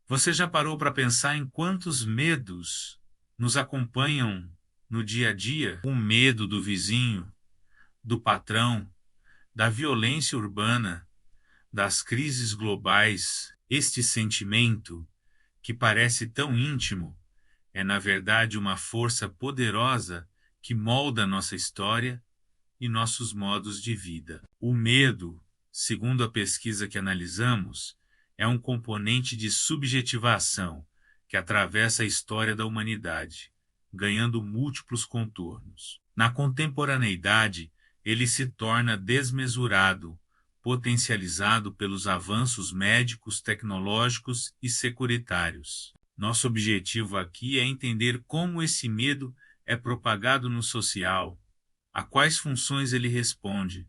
Você já parou para pensar em quantos medos nos acompanham no dia a dia? O medo do vizinho, do patrão, da violência urbana, das crises globais. Este sentimento, que parece tão íntimo, é na verdade uma força poderosa que molda nossa história e nossos modos de vida. O medo, segundo a pesquisa que analisamos, é um componente de subjetivação que atravessa a história da humanidade, ganhando múltiplos contornos. Na contemporaneidade, ele se torna desmesurado, potencializado pelos avanços médicos, tecnológicos e securitários. Nosso objetivo aqui é entender como esse medo é propagado no social, a quais funções ele responde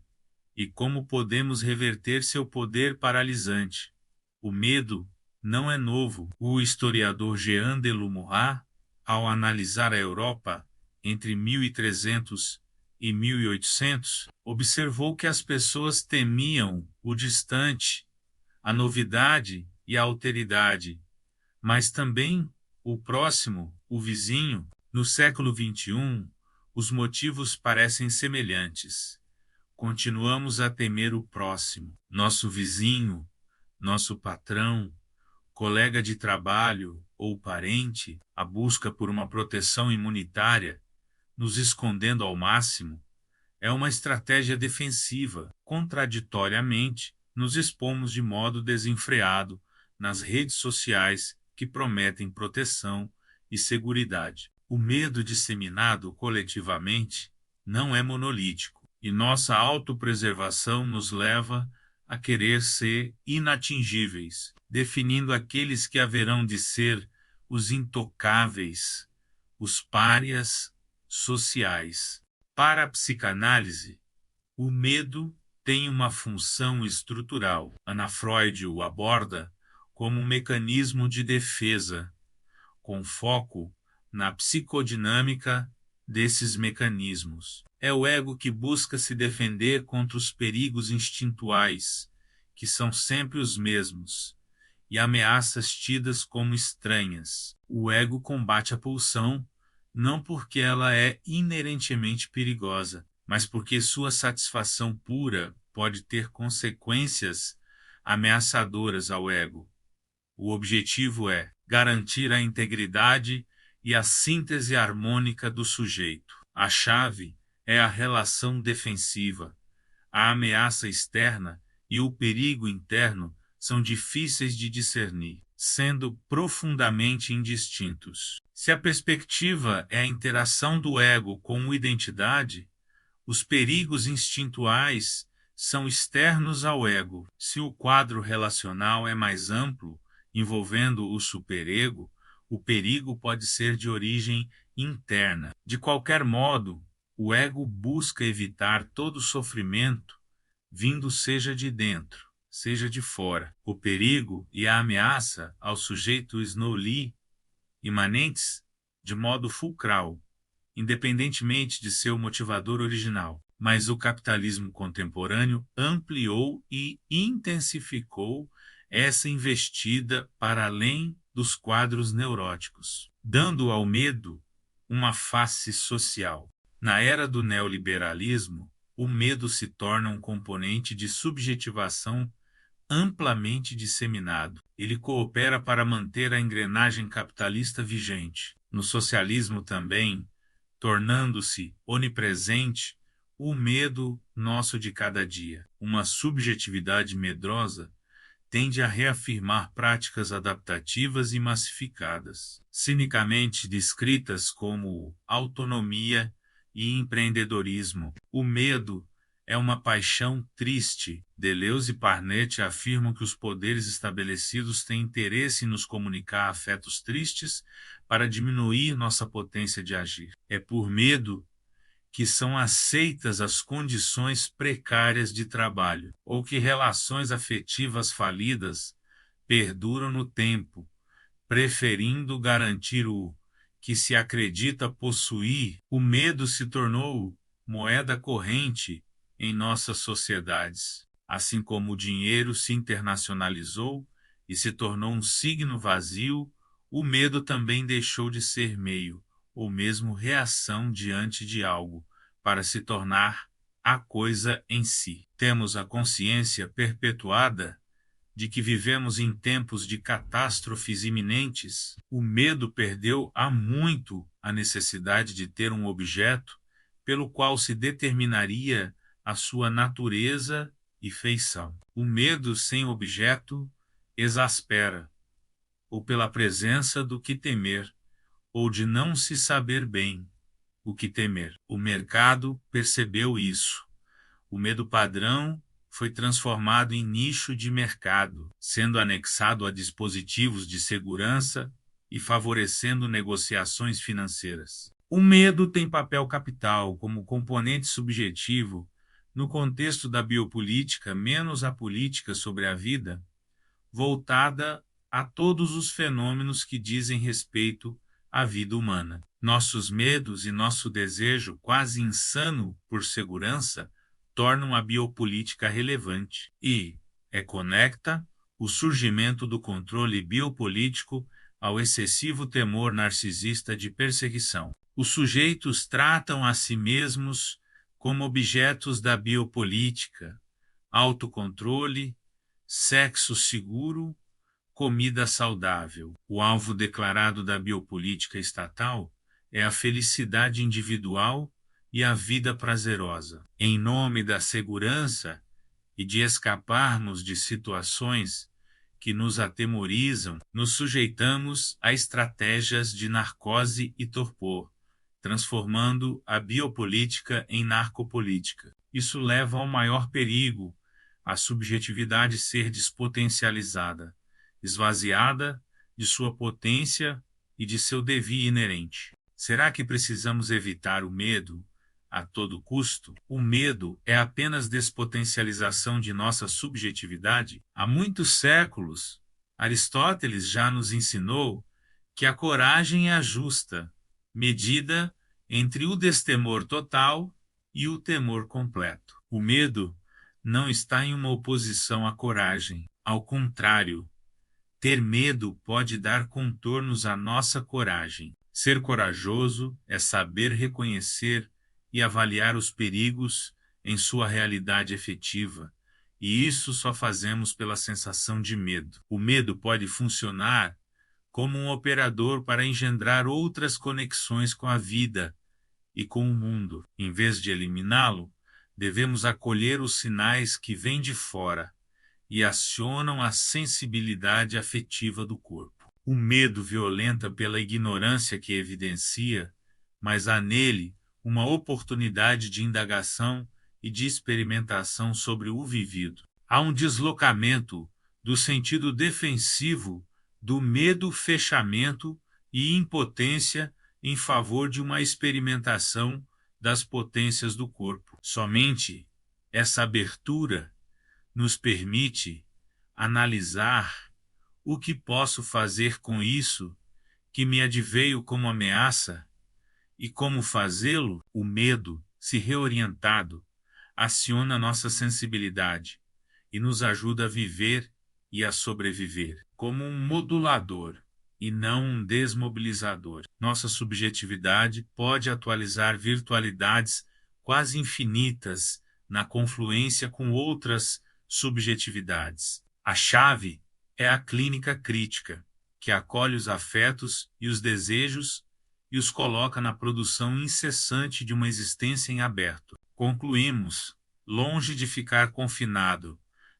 e como podemos reverter seu poder paralisante. O medo não é novo. O historiador Jean de Lumorat, ao analisar a Europa entre 1300 e 1800, observou que as pessoas temiam o distante, a novidade e a alteridade, mas também o próximo, o vizinho. No século XXI, os motivos parecem semelhantes. Continuamos a temer o próximo, nosso vizinho, nosso patrão, colega de trabalho ou parente. A busca por uma proteção imunitária, nos escondendo ao máximo, é uma estratégia defensiva. Contraditoriamente, nos expomos de modo desenfreado nas redes sociais que prometem proteção e seguridade. O medo disseminado coletivamente não é monolítico, e nossa autopreservação nos leva a querer ser inatingíveis, definindo aqueles que haverão de ser os intocáveis, os párias sociais. Para a psicanálise, o medo tem uma função estrutural. Ana Freud o aborda como um mecanismo de defesa, com foco na psicodinâmica desses mecanismos. É o ego que busca se defender contra os perigos instintuais, que são sempre os mesmos, e ameaças tidas como estranhas. O ego combate a pulsão não porque ela é inerentemente perigosa, mas porque sua satisfação pura pode ter consequências ameaçadoras ao ego. O objetivo é garantir a integridade e a síntese harmônica do sujeito. A chave é a relação defensiva. A ameaça externa e o perigo interno são difíceis de discernir, sendo profundamente indistintos. Se a perspectiva é a interação do ego com a identidade, os perigos instintuais são externos ao ego. Se o quadro relacional é mais amplo, envolvendo o superego, o perigo pode ser de origem interna. De qualquer modo, o ego busca evitar todo sofrimento, vindo seja de dentro, seja de fora. O perigo e a ameaça ao sujeito Snow-Lee, imanentes de modo fulcral, independentemente de seu motivador original. Mas o capitalismo contemporâneo ampliou e intensificou essa investida para além dos quadros neuróticos, dando ao medo uma face social. Na era do neoliberalismo, o medo se torna um componente de subjetivação amplamente disseminado. Ele coopera para manter a engrenagem capitalista vigente. No socialismo também, tornando-se onipresente o medo nosso de cada dia. Uma subjetividade medrosa tende a reafirmar práticas adaptativas e massificadas, cinicamente descritas como autonomia e empreendedorismo. O medo é uma paixão triste. Deleuze e Parnet afirmam que os poderes estabelecidos têm interesse em nos comunicar afetos tristes para diminuir nossa potência de agir. É por medo que são aceitas as condições precárias de trabalho, ou que relações afetivas falidas perduram no tempo, preferindo garantir o que se acredita possuir. O medo se tornou moeda corrente em nossas sociedades, assim como o dinheiro se internacionalizou e se tornou um signo vazio, o medo também deixou de ser meio, ou mesmo reação diante de algo, para se tornar a coisa em si. Temos a consciência perpetuada de que vivemos em tempos de catástrofes iminentes. O medo perdeu há muito a necessidade de ter um objeto pelo qual se determinaria a sua natureza e feição. O medo sem objeto exaspera, ou pela presença do que temer, ou de não se saber bem o que temer. O mercado percebeu isso. O medo padrão foi transformado em nicho de mercado, sendo anexado a dispositivos de segurança e favorecendo negociações financeiras. O medo tem papel capital como componente subjetivo no contexto da biopolítica, menos a política sobre a vida, voltada a todos os fenômenos que dizem respeito à vida humana. Nossos medos e nosso desejo quase insano por segurança tornam a biopolítica relevante e conecta o surgimento do controle biopolítico ao excessivo temor narcisista de perseguição. Os sujeitos tratam a si mesmos como objetos da biopolítica, autocontrole, sexo seguro, comida saudável. O alvo declarado da biopolítica estatal é a felicidade individual e a vida prazerosa. Em nome da segurança e de escaparmos de situações que nos atemorizam, nos sujeitamos a estratégias de narcose e torpor, transformando a biopolítica em narcopolítica. Isso leva ao maior perigo, a subjetividade ser despotencializada, esvaziada de sua potência e de seu devir inerente. Será que precisamos evitar o medo a todo custo? O medo é apenas despotencialização de nossa subjetividade? Há muitos séculos, Aristóteles já nos ensinou que a coragem é a justa medida entre o destemor total e o temor completo. O medo não está em uma oposição à coragem. Ao contrário, ter medo pode dar contornos à nossa coragem. Ser corajoso é saber reconhecer e avaliar os perigos em sua realidade efetiva, e isso só fazemos pela sensação de medo. O medo pode funcionar como um operador para engendrar outras conexões com a vida e com o mundo. Em vez de eliminá-lo, devemos acolher os sinais que vêm de fora e acionam a sensibilidade afetiva do corpo. O medo violenta pela ignorância que evidencia, mas há nele uma oportunidade de indagação e de experimentação sobre o vivido. Há um deslocamento do sentido defensivo do medo, fechamento e impotência em favor de uma experimentação das potências do corpo. Somente essa abertura nos permite analisar o que posso fazer com isso que me adveio como ameaça e como fazê-lo. O medo, se reorientado, aciona nossa sensibilidade e nos ajuda a viver e a sobreviver como um modulador e não um desmobilizador. Nossa subjetividade pode atualizar virtualidades quase infinitas na confluência com outras subjetividades. A chave é a clínica crítica, que acolhe os afetos e os desejos e os coloca na produção incessante de uma existência em aberto. Concluímos, longe de ficar confinado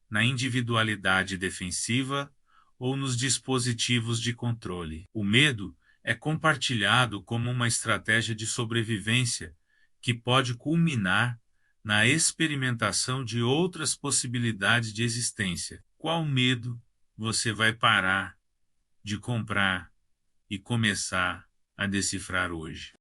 na individualidade defensiva ou nos dispositivos de controle. O medo é compartilhado como uma estratégia de sobrevivência que pode culminar na experimentação de outras possibilidades de existência. Qual medo você vai parar de comprar e começar a decifrar hoje?